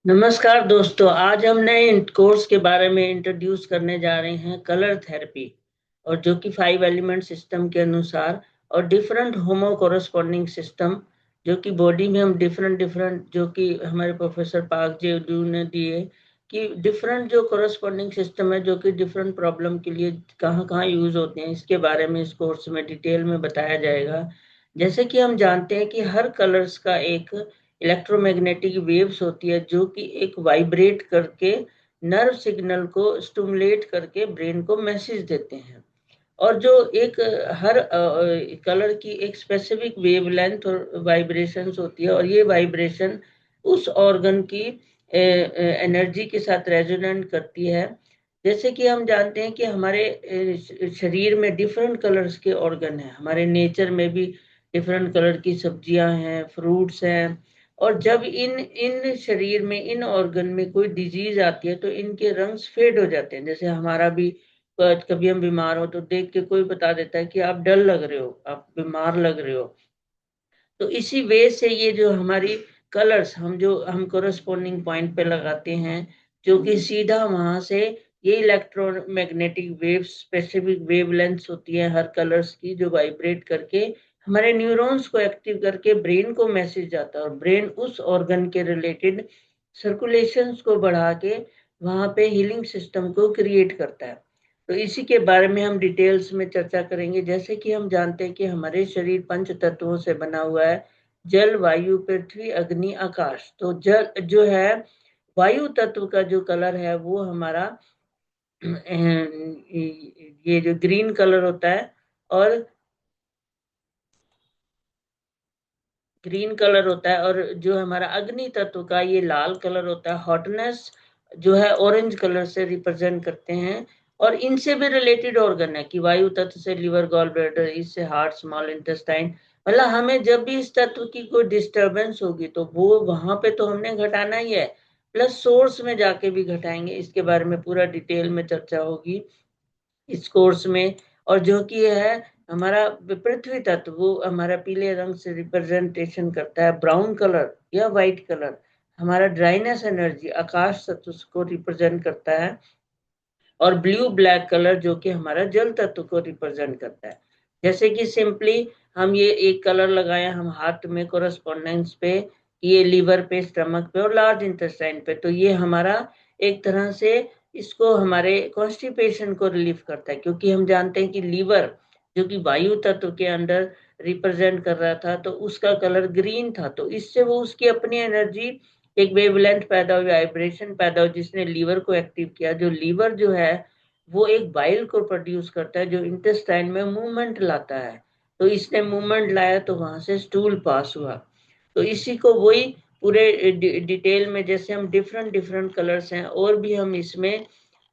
नमस्कार दोस्तों। आज हम नए कोर्स के बारे में इंट्रोड्यूस करने जा रहे हैं, कलर थेरेपी। और जो कि 5 एलिमेंट सिस्टम के अनुसार और डिफरेंट होमो कोरस्पॉन्डिंग सिस्टम, जो कि बॉडी में हम डिफरेंट डिफरेंट, जो कि हमारे प्रोफेसर पार्क जे डू ने दिए, कि डिफरेंट जो कोरस्पॉन्डिंग सिस्टम है जो कि डिफरेंट प्रॉब्लम के लिए कहाँ कहाँ यूज होते हैं, इसके बारे में इस कोर्स में डिटेल में बताया जाएगा। जैसे कि हम जानते हैं कि हर कलर्स का एक इलेक्ट्रोमैग्नेटिक वेव्स होती है, जो कि एक वाइब्रेट करके नर्व सिग्नल को स्टिमुलेट करके ब्रेन को मैसेज देते हैं। और जो एक हर कलर की एक स्पेसिफिक वेवलेंथ और वाइब्रेशंस होती है, और ये वाइब्रेशन उस ऑर्गन की एनर्जी के साथ रेजोनेंट करती है। जैसे कि हम जानते हैं कि हमारे शरीर में डिफरेंट कलर्स के ऑर्गन हैं, हमारे नेचर में भी डिफरेंट कलर की सब्जियां हैं, फ्रूट्स हैं। और जब इन इन शरीर में, इन ऑर्गन में कोई डिजीज आती है तो इनके रंग फेड हो जाते हैं। जैसे हमारा भी कभी हम बीमार हो तो देख के कोई बता देता है कि आप डल लग रहे हो, आप बीमार लग रहे हो। तो इसी वे से ये जो हमारी कलर्स, हम कोरस्पॉन्डिंग पॉइंट पे लगाते हैं, जो कि सीधा वहां से ये इलेक्ट्रोमैग्नेटिक वेव, स्पेसिफिक वेवलेंथ्स होती है हर कलर्स की, जो वाइब्रेट करके हमारे न्यूरॉन्स को एक्टिव करके ब्रेन को मैसेज जाता है, और ब्रेन उस ऑर्गन के रिलेटेड सर्कुलेशंस को बढ़ा के वहां पे हीलिंग सिस्टम को क्रिएट करता है। तो इसी के बारे में हम डिटेल्स में चर्चा करेंगे। जैसे कि हम जानते हैं कि हमारे शरीर पंच तत्वों से बना हुआ है, जल, वायु, पृथ्वी, अग्नि, आकाश। तो जल जो है, वायु तत्व का जो कलर है वो हमारा ये जो ग्रीन कलर होता है, और ग्रीन कलर होता है। और जो हमारा अग्नि तत्व का ये लाल कलर होता है, हॉटनेस जो है ऑरेंज कलर से रिप्रेजेंट करते हैं। और इनसे भी रिलेटेड ऑर्गन है कि वायु तत्व से लिवर, गॉल ब्लैडर, इससे हार्ट, स्मॉल इंटेस्टाइन। मतलब हमें जब भी इस तत्व की कोई डिस्टरबेंस होगी तो वो वहां पे तो हमने घटाना ही है, प्लस सोर्स में जाके भी घटाएंगे। इसके बारे में पूरा डिटेल में चर्चा होगी इस कोर्स में। और जो कि है हमारा पृथ्वी तत्व, वो हमारा पीले रंग से रिप्रेजेंटेशन करता है, ब्राउन कलर या व्हाइट कलर हमारा ड्राइनेस एनर्जी, आकाश तत्व को रिप्रेजेंट करता है। और ब्लू ब्लैक कलर जो कि हमारा जल तत्व को रिप्रेजेंट करता है। जैसे कि सिंपली हम ये एक कलर लगाए हम हाथ में कोरस्पोंडेंस पे, ये लीवर पे, स्टमक पे और लार्ज इंटेस्टाइन पे, तो ये हमारा एक तरह से इसको हमारे कॉन्स्टिपेशन को रिलीफ करता है। क्योंकि हम जानते हैं कि लीवर जो कि वायु तत्व के अंडर रिप्रेजेंट कर रहा था, तो उसका कलर ग्रीन था, तो इससे वो उसकी अपनी एनर्जी, एक वेवलेंथ पैदा हुई, वाइब्रेशन पैदा हुई, जिसने लीवर को एक्टिव किया। जो लीवर जो है वो एक बाइल को प्रोड्यूस करता है, जो इंटेस्टाइन में मूवमेंट लाता है। तो इसने मूवमेंट लाया तो वहां से स्टूल पास हुआ। तो इसी को वही पूरे डिटेल में, जैसे हम डिफरेंट डिफरेंट कलर्स हैं और भी हम इसमें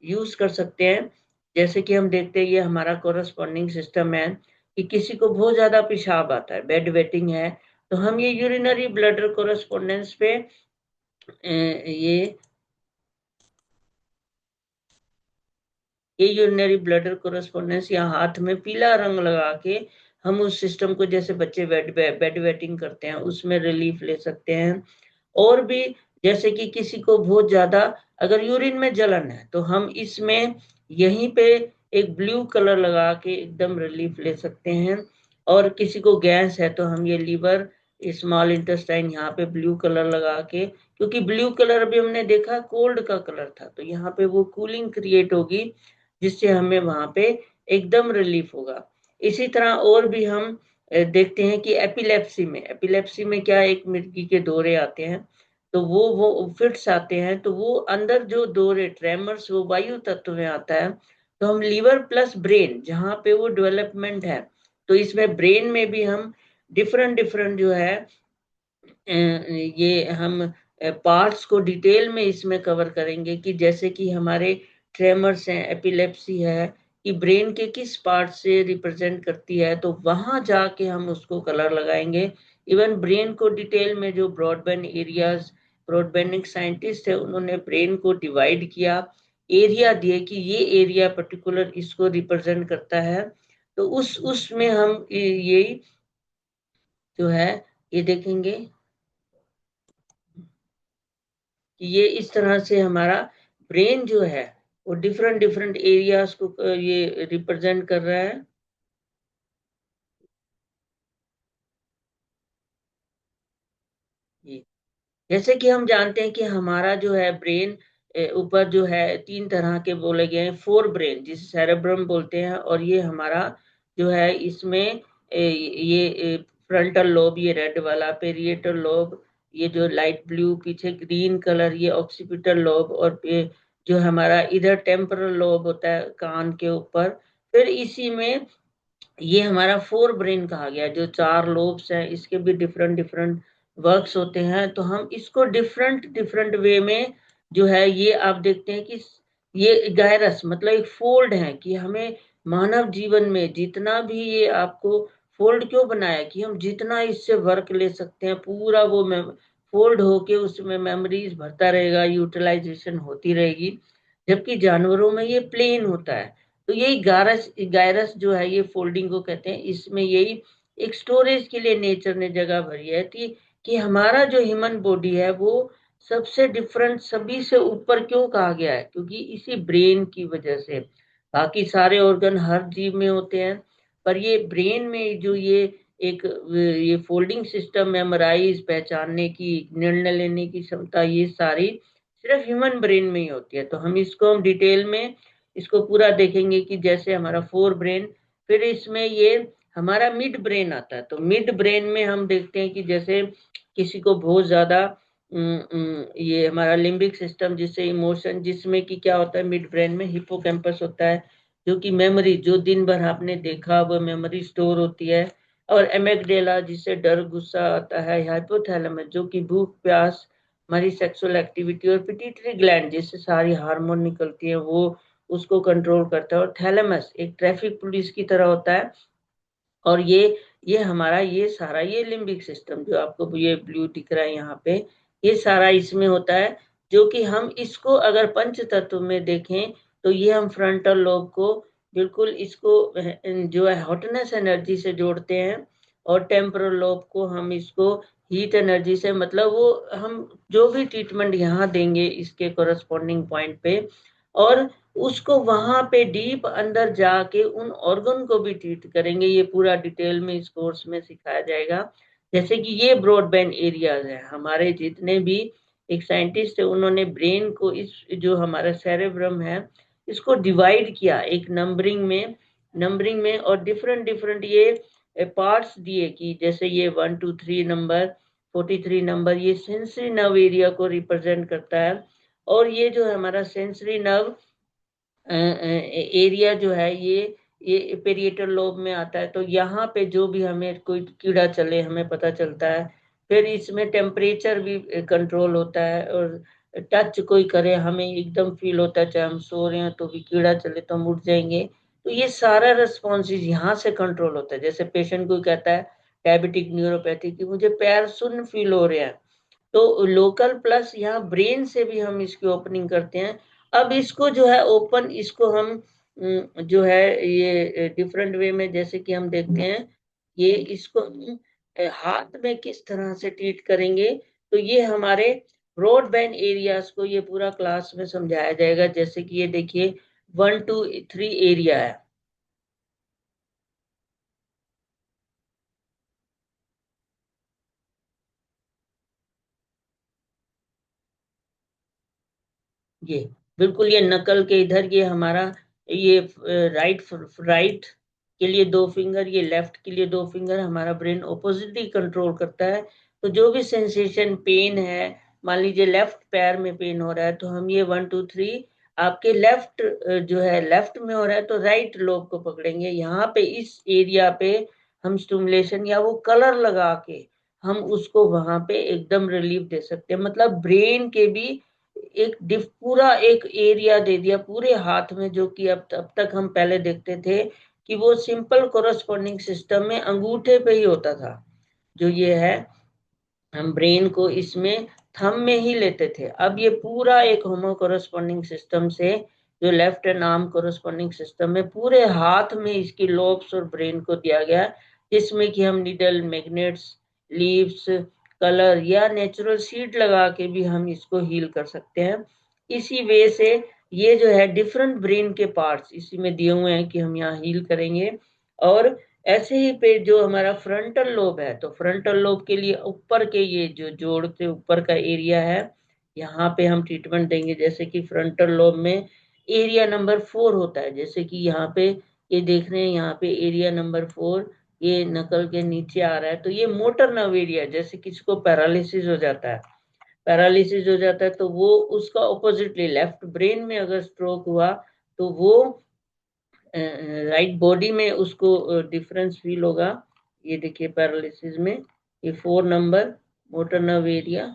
यूज कर सकते हैं। जैसे कि हम देखते हैं ये हमारा कोरस्पॉन्डिंग सिस्टम है, कि किसी को बहुत ज्यादा पेशाब आता है, बेड वेटिंग है, तो हम ये यूरिनरी ब्लडर कोरस्पॉन्डेंस पे ये यूरिनरी ब्लडर कोरस्पोंडेंस या हाथ में पीला रंग लगा के हम उस सिस्टम को, जैसे बच्चे बेड वेटिंग करते हैं, उसमें रिलीफ ले सकते हैं। और भी जैसे कि किसी को बहुत ज्यादा अगर यूरिन में जलन है तो हम इसमें यहीं पे एक ब्लू कलर लगा के एकदम रिलीफ ले सकते हैं। और किसी को गैस है तो हम ये लीवर, स्मॉल इंटेस्टाइन, यहाँ पे ब्लू कलर लगा के, क्योंकि ब्लू कलर भी हमने देखा कोल्ड का कलर था, तो यहाँ पे वो कूलिंग क्रिएट होगी, जिससे हमें वहां पे एकदम रिलीफ होगा। इसी तरह और भी हम देखते हैं कि एपिलेप्सी में क्या, एक मिर्गी के दौरे आते हैं, तो वो फिट्स आते हैं, तो वो अंदर जो दौरे, ट्रेमर्स, वो वायु तत्व में आता है। तो हम लीवर प्लस ब्रेन जहाँ पे वो डेवलपमेंट है, तो इसमें ब्रेन में भी हम डिफरेंट डिफरेंट जो है ये हम पार्ट्स को डिटेल में इसमें कवर करेंगे, कि जैसे कि हमारे ट्रेमर्स हैं, एपिलेप्सी है, कि ब्रेन के किस पार्ट से रिप्रेजेंट करती है, तो वहां जाके हम उसको कलर लगाएंगे। इवन ब्रेन को डिटेल में, जो ब्रॉडबैंड एरियाज, ब्रॉडबैंडिंग साइंटिस्ट है, उन्होंने ब्रेन को डिवाइड किया, एरिया दिए कि ये एरिया पर्टिकुलर इसको रिप्रेजेंट करता है। तो उस उसमें हम ये जो है ये देखेंगे। कि ये इस तरह से हमारा ब्रेन जो है वो डिफरेंट डिफरेंट एरियाज को ये रिप्रेजेंट कर रहा है। ये जैसे कि हम जानते हैं कि हमारा जो है ब्रेन ऊपर जो है तीन तरह के बोले गए हैं, फोर ब्रेन जिसे सेरेब्रम बोलते हैं, और ये हमारा जो है इसमें ये फ्रंटल लोब, ये रेड वाला पेरिएटल लोब, ये जो लाइट ब्लू पीछे ग्रीन कलर ये ऑक्सीपिटल लोब, और ये जो हमारा इधर टेम्पोरल लोब होता है कान के ऊपर। फिर इसी में ये हमारा फोर ब्रेन कहा गया, जो चार लोब्स हैं, इसके भी डिफरेंट डिफरेंट वर्क्स होते हैं। तो हम इसको डिफरेंट डिफरेंट वे में जो है ये आप देखते हैं कि ये गायरस मतलब एक फोल्ड है कि हमें मानव जीवन में जितना भी ये आपको फोल्ड क्यों बनाया कि हम जितना इससे वर्क ले सकते हैं पूरा वो फोल्ड होके उसमें मेमोरीज भरता रहेगा, यूटिलाइजेशन होती रहेगी। जबकि जानवरों में ये प्लेन होता है। तो यही गायरस गायरस जो है ये फोल्डिंग को कहते हैं। इसमें यही एक स्टोरेज के लिए नेचर ने जगह भरी है कि हमारा जो ह्यूमन बॉडी है वो सबसे डिफरेंट सभी से ऊपर क्यों कहा गया है, क्योंकि इसी ब्रेन की वजह से। बाकी सारे ऑर्गन हर जीव में होते हैं, पर ये ब्रेन में जो ये एक ये फोल्डिंग सिस्टम, मेमोराइज, पहचानने की, निर्णय लेने की क्षमता, ये सारी सिर्फ ह्यूमन ब्रेन में ही होती है। तो हम डिटेल में इसको पूरा देखेंगे कि जैसे हमारा फोर ब्रेन, फिर इसमें ये हमारा मिड ब्रेन आता है। तो मिड ब्रेन में हम देखते हैं कि जैसे किसी को बहुत ज्यादा ये हमारा लिम्बिक सिस्टम जिससे इमोशन, जिसमें कि क्या होता है मिड ब्रेन में हिप्पोकैम्पस होता है, जो कि मेमोरी, जो दिन भर आपने देखा वो मेमोरी स्टोर होती है। और एमेगडेला जिससे डर गुस्सा आता है, हाइपोथैलेमस जो कि भूख प्यास, हमारी सेक्सुअल एक्टिविटी, और पिट्यूटरी ग्लैंड जिससे सारी हार्मोन निकलती है वो उसको कंट्रोल करता है। और थैलेमस एक ट्रैफिक पुलिस की तरह होता है। और ये हमारा ये सारा ये लिम्बिक सिस्टम जो आपको ये ब्लू दिख रहा है यहाँ पे, ये सारा इसमें होता है। जो कि हम इसको अगर पंच तत्व में देखें तो ये हम फ्रंटल लोब को बिल्कुल इसको जो है हॉटनेस एनर्जी से जोड़ते हैं, और टेम्पोरल लोब को हम इसको हीट एनर्जी से, मतलब वो हम जो भी ट्रीटमेंट यहाँ देंगे इसके कोरस्पॉन्डिंग पॉइंट पे, और उसको वहां पे डीप अंदर जाके उन ऑर्गन को भी ट्रीट करेंगे। ये पूरा डिटेल में इस कोर्स में सिखाया जाएगा। जैसे कि ये ब्रॉडबैंड एरियाज है हमारे, जितने भी एक साइंटिस्ट है उन्होंने ब्रेन को इस जो हमारा सेरेब्रम है इसको डिवाइड किया एक नंबरिंग में और डिफरेंट डिफरेंट ये पार्ट्स दिए कि जैसे ये 1 2 3 नंबर, 43 नंबर ये सेंसरी नर्व एरिया को रिप्रेजेंट करता है। और ये जो है हमारा सेंसरी नर्व एरिया जो है ये पेरिएटल लोब में आता है। तो यहाँ पे जो भी हमें कोई कीड़ा चले हमें पता चलता है। फिर इसमें टेम्परेचर भी कंट्रोल होता है, और टच कोई करे हमें एकदम फील होता है, चाहे हम सो रहे हैं तो भी कीड़ा चले तो हम उठ जाएंगे। तो ये सारा रिस्पॉन्सेज यहाँ से कंट्रोल होता है। जैसे पेशेंट को कहता है डायबिटिक न्यूरोपैथी की मुझे पैर सुन्न फील हो रहे हैं, तो लोकल प्लस यहाँ ब्रेन से भी हम इसकी ओपनिंग करते हैं। अब इसको जो है ओपन, इसको हम जो है ये डिफरेंट वे में जैसे कि हम देखते हैं, ये इसको हम हाथ में किस तरह से ट्रीट करेंगे। तो ये हमारे ब्रॉडबैंड एरियाज को ये पूरा क्लास में समझाया जाएगा। जैसे कि ये देखिए 1 2 3 एरिया है। ये बिल्कुल ये नकल के इधर ये हमारा ये राइट राइट के लिए 2 फिंगर, ये लेफ्ट के लिए 2 फिंगर, हमारा ब्रेन ऑपोजिटली कंट्रोल करता है। तो जो भी सेंसेशन पेन है, मान लीजिए लेफ्ट पैर में पेन हो रहा है तो हम ये 1 2 3 आपके लेफ्ट जो है लेफ्ट में हो रहा है तो राइट लोब को पकड़ेंगे। यहाँ पे इस एरिया पे हम स्टिमुलेशन या वो कलर लगा के हम उसको वहां पे एकदम रिलीफ दे सकते हैं। मतलब ब्रेन के भी एक पूरा एक एरिया दे दिया पूरे हाथ में, जो कि अब तक हम पहले देखते थे कि वो सिंपल कोरस्पॉन्डिंग सिस्टम में अंगूठे पे ही होता था। जो ये है हम ब्रेन को इसमें थंब में ही लेते थे। अब ये पूरा एक होमो कोरस्पॉन्डिंग सिस्टम से जो left and arm corresponding system में पूरे हाथ में इसकी लोब्स और ब्रेन को दिया गया, जिसमें कि हम निडल, मैग्नेट्स, लीव्स, कलर या नेचुरल सीड लगा के भी हम इसको हील कर सकते हैं। इसी वे से ये जो है डिफरेंट ब्रेन के पार्ट्स इसी में दिए हुए हैं कि हम यहाँ हील करेंगे। और ऐसे ही पे जो हमारा फ्रंटल लोब है, तो फ्रंटल लोब के लिए ऊपर के ये जो जोड़ के ऊपर का एरिया है, यहाँ पे हम ट्रीटमेंट देंगे। जैसे कि फ्रंटल लोब में एरिया नंबर 4 होता है, जैसे कि यहाँ पे ये देख रहे हैं, यहाँ पे एरिया नंबर 4 ये नकल के नीचे आ रहा है। तो ये मोटर नर्व एरिया, जैसे किसी को पैरालिसिस हो जाता है, पैरालिसिस हो जाता है तो वो उसका ऑपोजिटली लेफ्ट ब्रेन में अगर स्ट्रोक हुआ तो वो राइट बॉडी में उसको डिफरेंस फील होगा। ये देखिए पैरालिसिस में ये 4 नंबर मोटर नर्व एरिया,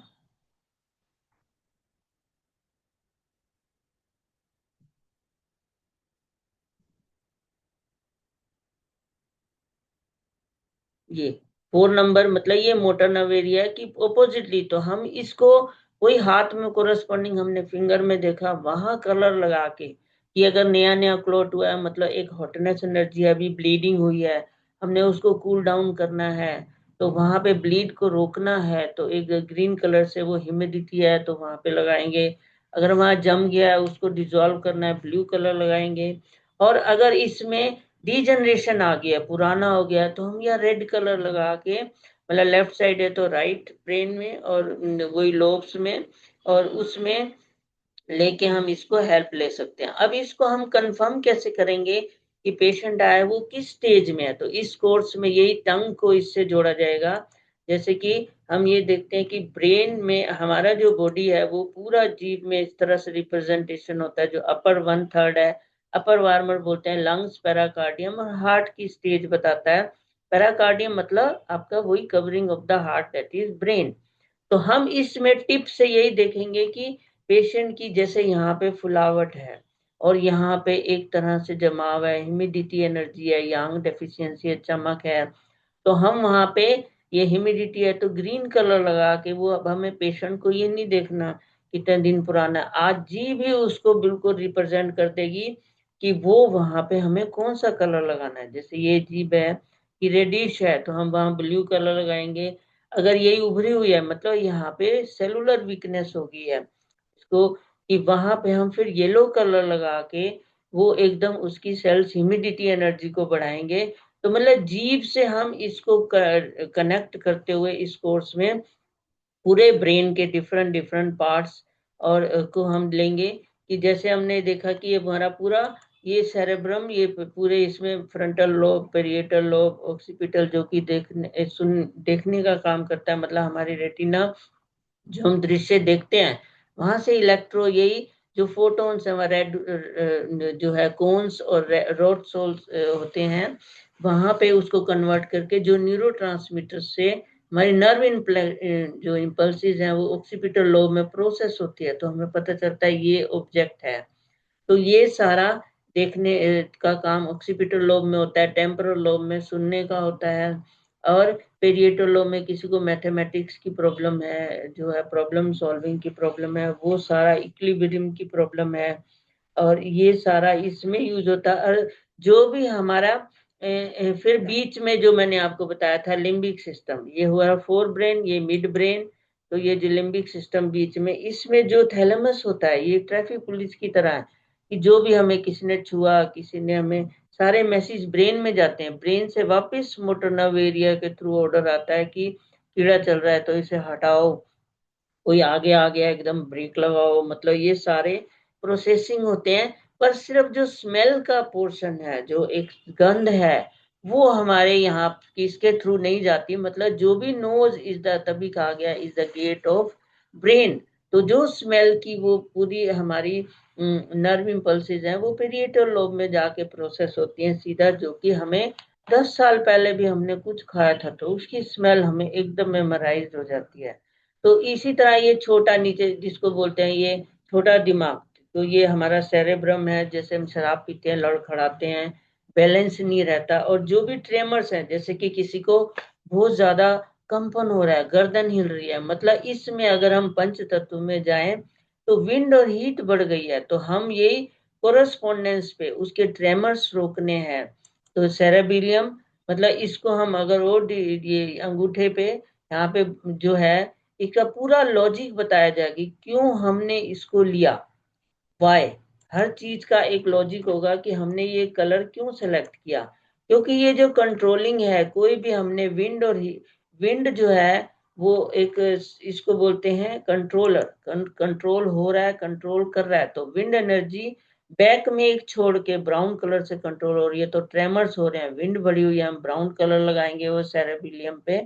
ये 4 नंबर मतलब ये मोटर नर्व एरिया की ऑपोजिटली। तो हम इसको वही हाथ में कोरस्पॉन्डिंग हमने फिंगर में देखा, वहां कलर लगा के कि अगर नया नया क्लॉट हुआ है, मतलब एक हॉटनेस एनर्जी अभी ब्लीडिंग हुई है, हमने उसको कूल डाउन करना है, तो वहां पे ब्लीड को रोकना है, तो एक ग्रीन कलर से वो ह्यूमिडिटी है तो वहां पे लगाएंगे। अगर वहां जम गया है उसको डिजोल्व करना है, ब्लू कलर लगाएंगे। और अगर इसमें डिजनरेशन आ गया, पुराना हो गया, तो हम यहाँ रेड कलर लगा के, मतलब लेफ्ट साइड है तो राइट ब्रेन में और वही लोब्स में, और उसमें लेके हम इसको हेल्प ले सकते हैं। अब इसको हम कंफर्म कैसे करेंगे कि पेशेंट आया है वो किस स्टेज में है, तो इस कोर्स में यही टंग को इससे जोड़ा जाएगा। जैसे कि हम ये देखते हैं कि ब्रेन में हमारा जो बॉडी है वो पूरा जीव में इस तरह से रिप्रेजेंटेशन होता है। जो अपर 1/3 है, अपर वार्मर बोलते हैं, लंग्स, पैराकार्डियम और हार्ट की स्टेज बताता है। पैराकार्डियम मतलब आपका वही covering of the heart, that is brain. तो हम इसमें टिप से यही देखेंगे कि पेशेंट की जैसे यहाँ पे फुलावट है और यहाँ पे एक तरह से जमाव है, ह्यूमिडिटी एनर्जी है, यांग डेफिशिएंसी है, चमक है, तो हम वहां पे ये ह्यूमिडिटी है तो ग्रीन कलर लगा के, वो अब हमें पेशेंट को ये नहीं देखना कितने दिन पुराना है, आज जी भी उसको बिल्कुल रिप्रेजेंट कर देगी कि वो वहां पे हमें कौन सा कलर लगाना है। जैसे ये जीभ है कि रेडिश है तो हम वहां ब्लू कलर लगाएंगे। अगर यही उभरी हुई है मतलब यहाँ पे सेलुलर वीकनेस हो गई है इसको, कि वहां पे हम फिर येलो कलर लगा के वो एकदम उसकी सेल्स ह्यूमिडिटी एनर्जी को बढ़ाएंगे। तो मतलब जीभ से हम इसको कनेक्ट करते हुए इस कोर्स में पूरे ब्रेन के डिफरेंट डिफरेंट पार्ट्स और को हम लेंगे। कि जैसे हमने देखा कि ये हमारा पूरा ये सेरेब्रम, ये पूरे इसमें frontal lobe, parietal lobe, occipital जो कि देखने का काम करता है, मतलब हमारी रेटिना जो हम दृश्य देखते हैं, वहां से इलेक्ट्रो यही जो फोटोन्स है रेड जो है कोन्स और रोड सोल्स होते हैं, वहां पे उसको कन्वर्ट करके जो न्यूरो से हमारी नर्व जो इम्पल्सिस हैं वो ऑक्सीपिटल लोब में प्रोसेस होती है, तो हमें पता चलता है ये ऑब्जेक्ट है। तो ये सारा देखने का काम ऑक्सीपिटल लोब में होता है, टेम्पोरल लोब में सुनने का होता है, और पेरिएटल लोब में किसी को मैथमेटिक्स की प्रॉब्लम है, जो है प्रॉब्लम सॉल्विंग की प्रॉब्लम है, वो सारा इक्विलिब्रियम की प्रॉब्लम है, और ये सारा इसमें यूज होता है। और जो भी हमारा फिर बीच में जो मैंने आपको बताया था लिम्बिक सिस्टम, ये हुआ फोर ब्रेन, ये मिड ब्रेन, तो ये जो लिम्बिक सिस्टम बीच में, इसमें जो थैलेमस होता है ये ट्रैफिक पुलिस की तरह है कि जो भी हमें किसी ने छुआ, किसी ने हमें, सारे मैसेज ब्रेन में जाते हैं, ब्रेन से वापस मोटर नर्व एरिया के थ्रू ऑर्डर आता है कि कीड़ा चल रहा है तो इसे हटाओ, कोई आगे आ गया एकदम ब्रेक लगाओ, मतलब ये सारे प्रोसेसिंग होते हैं। पर सिर्फ जो स्मेल का पोर्शन है, जो एक गंध है, वो हमारे यहाँ किसके थ्रू नहीं जाती, मतलब जो भी नोज इज द, तभी कहा गया is the gate of brain. तो जो स्मेल की वो पूरी हमारी नर्व इम्पल्सिस हैं वो पेरिएटल लोब में जाके प्रोसेस होती हैं सीधा, जो कि हमें 10 साल पहले भी हमने कुछ खाया था तो उसकी स्मेल हमें एकदम मेमोराइज हो जाती है। तो इसी तरह ये छोटा नीचे जिसको बोलते हैं ये छोटा दिमाग, तो ये हमारा सेरेब्रम है, जैसे हम शराब पीते हैं, लड़खड़ाते हैं, बैलेंस नहीं रहता। और जो भी ट्रेमर्स हैं, जैसे कि किसी को बहुत ज्यादा कंपन हो रहा है, गर्दन हिल रही है, मतलब इसमें अगर हम पंच तत्व में जाएं तो विंड और हीट बढ़ गई है, तो हम यही कोरस्पोंडेंस पे उसके ट्रेमर्स रोकने हैं। तो सेरेबिलियम मतलब इसको हम अगर और ये अंगूठे पे यहाँ पे जो है इसका पूरा लॉजिक बताया जाएगा कि क्यों हमने इसको लिया, वाई। हर चीज का एक लॉजिक होगा कि हमने ये कलर क्यों सेलेक्ट किया, क्योंकि ये जो कंट्रोलिंग है, कोई भी हमने विंड और विंड जो है वो एक, इसको बोलते हैं कंट्रोलर, कंट्रोल हो रहा है, कंट्रोल कर रहा है। तो विंड एनर्जी बैक में एक छोड़ के ब्राउन कलर से कंट्रोल हो रही है, तो ट्रेमर्स हो रहे हैं, विंड बढ़ी हुई है, हम ब्राउन कलर लगाएंगे वो सेरेबिलियम पे।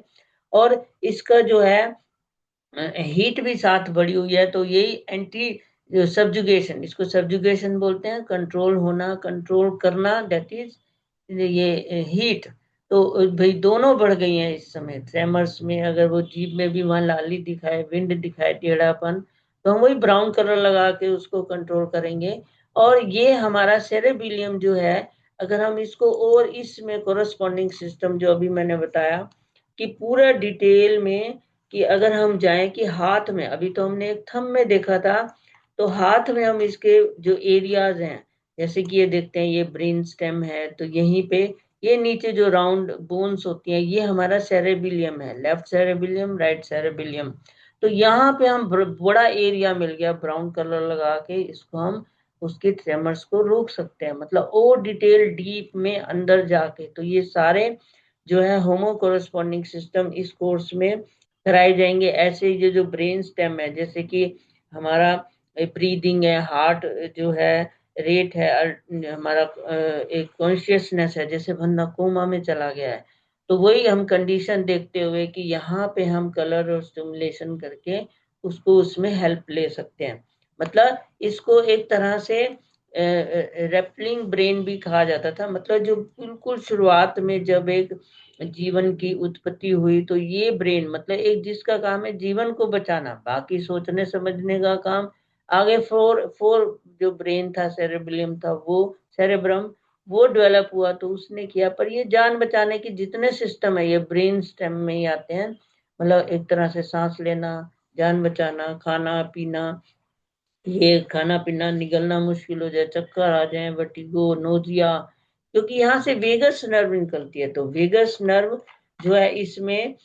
और इसका जो है हीट भी साथ बढ़ी हुई है, तो यही एंटी सब्जुगेशन, इसको सब्जुगेशन बोलते हैं, कंट्रोल होना, कंट्रोल करना, दैट इज ये हीट। तो भाई दोनों बढ़ गई हैं इस समय ट्रेमर्स में। अगर वो जीप में भी वहां लाली दिखाए, विंड दिखाए, टेढ़ापन, तो हम वही ब्राउन कलर लगा के उसको कंट्रोल करेंगे। और ये हमारा सेरेबिलियम जो है, अगर हम इसको और इसमें कोरस्पॉन्डिंग सिस्टम जो अभी मैंने बताया कि पूरा डिटेल में, कि अगर हम जाएं कि हाथ में, अभी तो हमने एक थंब में देखा था, तो हाथ में हम इसके जो एरियाज हैं, जैसे कि ये देखते हैं, ये ब्रेन स्टेम है, तो यहीं पे ये नीचे जो राउंड बोन्स होती हैं, ये हमारा सेरेबिलियम है, लेफ्ट सेरेबिलियम, राइट सेरेबिलियम। तो यहाँ पे हम बड़ा एरिया मिल गया, ब्राउन कलर लगा के इसको हम उसके ट्रेमर्स को रोक सकते हैं, मतलब और डिटेल डीप में अंदर जाके। तो ये सारे जो है होमो कोरस्पॉन्डिंग सिस्टम इस कोर्स में कराए जाएंगे। ऐसे ही जो ब्रेन स्टेम है, जैसे कि हमारा ब्रीदिंग है, हार्ट जो है रेट है, हमारा एक कॉन्शियसनेस है, जैसे बंदा कोमा में चला गया है, तो वही हम कंडीशन देखते हुए कि यहाँ पे हम कलर और स्टिमुलेशन करके उसको उसमें हेल्प ले सकते हैं। मतलब इसको एक तरह से रेपलिंग ब्रेन भी कहा जाता था। मतलब जो बिल्कुल शुरुआत में जब एक जीवन की उत्पत्ति हुई, तो ये ब्रेन मतलब एक जिसका काम है जीवन को बचाना, बाकी सोचने समझने का काम आगे फोर फोर जो ब्रेन था, सेरेब्रियम था, वो सेरेब्रम, वो डेवलप हुआ तो उसने किया। पर ये जान बचाने के जितने सिस्टम है ये ब्रेन स्टेम में ही आते हैं। मतलब एक तरह से सांस लेना, जान बचाना, खाना पीना, ये खाना पीना निगलना मुश्किल हो जाए, चक्कर आ जाए, वर्टिगो, नोजिया, क्योंकि यहाँ से वेगस नर्व निकलती है। तो वेगस नर्व जो है इसमें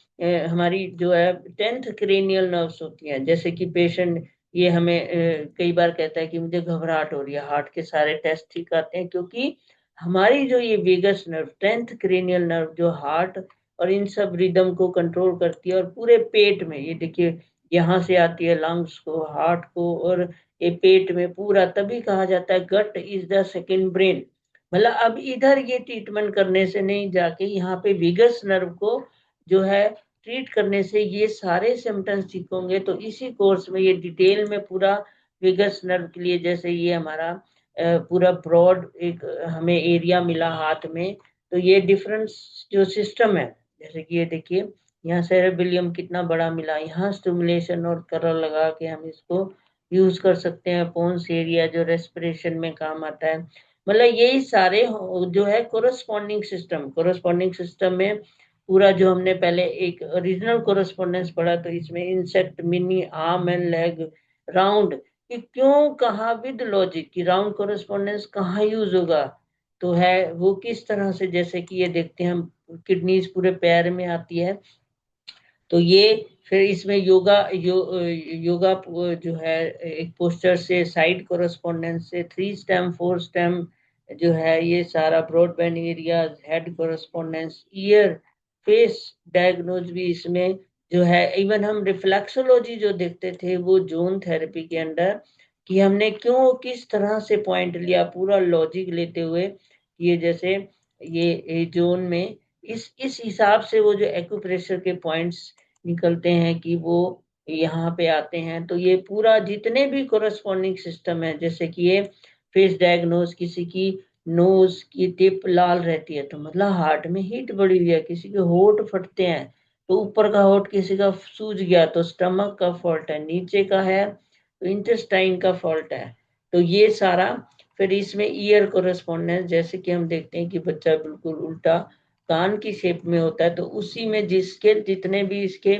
हमारी जो है 10th क्रेनियल नर्व्स होती हैं। जैसे कि पेशेंट ये हमें कई बार कहता है कि मुझे घबराहट हो रही है, हार्ट के सारे टेस्ट ठीक आते हैं, क्योंकि हमारी जो ये vagus nerve 10th cranial nerve जो हार्ट और इन सब रिदम को कंट्रोल करती है, और पूरे पेट में ये देखिए, यहाँ से आती है लंग्स को, हार्ट को, और ये पेट में पूरा, तभी कहा जाता है गट इज द सेकंड ब्रेन। मतलब अब इधर ये ट्रीटमेंट करने से नहीं, जाके यहाँ पे विगस नर्व को जो है ट्रीट करने से ये सारे सिम्टम्स ठीक होंगे। तो इसी कोर्स में ये डिटेल में पूरा विगस नर्व के लिए, जैसे ये हमारा पूरा ब्रॉड एक हमें एरिया मिला हाथ में, तो ये डिफरेंट जो सिस्टम है, जैसे कि ये देखिए यहाँ सेरेबिलियम कितना बड़ा मिला, यहाँ स्टिमुलेशन और कलर लगा के हम इसको यूज कर सकते हैं। पोन्स एरिया जो रेस्पिरेशन में काम आता है। मतलब यही सारे जो है कोरस्पॉन्डिंग सिस्टम, कोरस्पॉन्डिंग सिस्टम में पूरा जो हमने पहले एक ओरिजिनल कोरस्पॉन्डेंस पढ़ा, तो इसमें insect, mini, arm and leg, round, कि क्यों, कहाँ, विद लॉजिक कि राउंड कोरस्पॉन्डेंस कहाँ यूज होगा, तो है वो किस तरह से, जैसे कि ये देखते हैं हम किडनीज पूरे पैर में आती है, तो ये फिर इसमें योगा जो है एक पोस्चर से, साइड कोरस्पोंडेंस से, 3 स्टेम 4 स्टेम जो है, ये सारा broadband area, head correspondence, year, face diagnose भी इसमें जो है। इवन हम रिफ्लेक्सोलॉजी जो देखते थे वो जोन थेरेपी के अंडर, कि हमने क्यों किस तरह से पॉइंट लिया, पूरा लॉजिक लेते हुए, ये जैसे ये जोन में इस हिसाब से वो जो एक्यूप्रेशर के पॉइंट्स निकलते हैं कि वो यहाँ पे आते हैं। तो ये पूरा जितने भी कोरस्पॉन्डिंग सिस्टम है, जैसे कि ये फेस डायग्नोज, किसी की नोज की टिप लाल रहती है तो मतलब हार्ट में हीट बढ़ी हुई है, किसी के होठ फटते हैं तो ऊपर का होठ किसी का सूज गया तो स्टमक का फॉल्ट है, नीचे का है तो इंटेस्टाइन का फॉल्ट है। तो ये सारा फिर इसमें ईयर कोरस्पॉन्डेंस, जैसे कि हम देखते हैं कि बच्चा बिल्कुल उल्टा कान की शेप में होता है, तो उसी में जिसके जितने भी इसके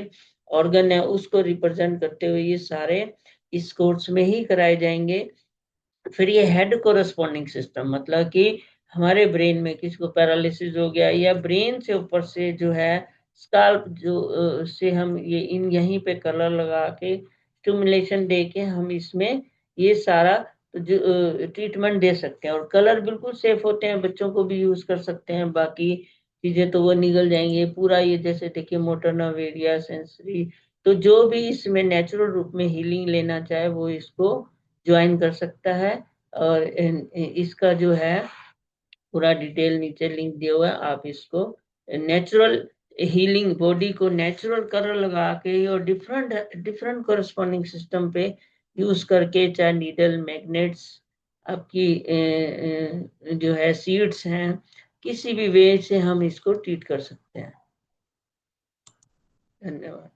ऑर्गन है उसको रिप्रेजेंट करते हुए ये सारे इस कोर्स में ही कराए जाएंगे। फिर ये हेड कोरस्पॉन्डिंग सिस्टम, मतलब कि हमारे ब्रेन में किसी को पैरालिसिस हो गया या ब्रेन से ऊपर से जो है स्काल्प जो से हम ये यहीं पे कलर लगा के स्टिमुलेशन दे के हम इसमें ये सारा जो ट्रीटमेंट दे सकते हैं। और कलर बिल्कुल सेफ होते हैं, बच्चों को भी यूज कर सकते हैं, बाकी चीजें तो वो निगल जाएंगे पूरा। ये जैसे देखिए मोटर नर्व एरिया, सेंसरी, तो जो भी इसमें नेचुरल रूप में हीलिंग लेना चाहे वो इसको ज्वाइन कर सकता है। और इसका जो है पूरा डिटेल नीचे लिंक दिया हुआ है, आप इसको नेचुरल हीलिंग, बॉडी को नेचुरल कलर लगा के और डिफरेंट डिफरेंट कोरस्पॉन्डिंग सिस्टम पे यूज करके, चाहे नीडल, मैग्नेट्स, आपकी जो है सीड्स हैं, किसी भी वे से हम इसको ट्रीट कर सकते हैं। धन्यवाद।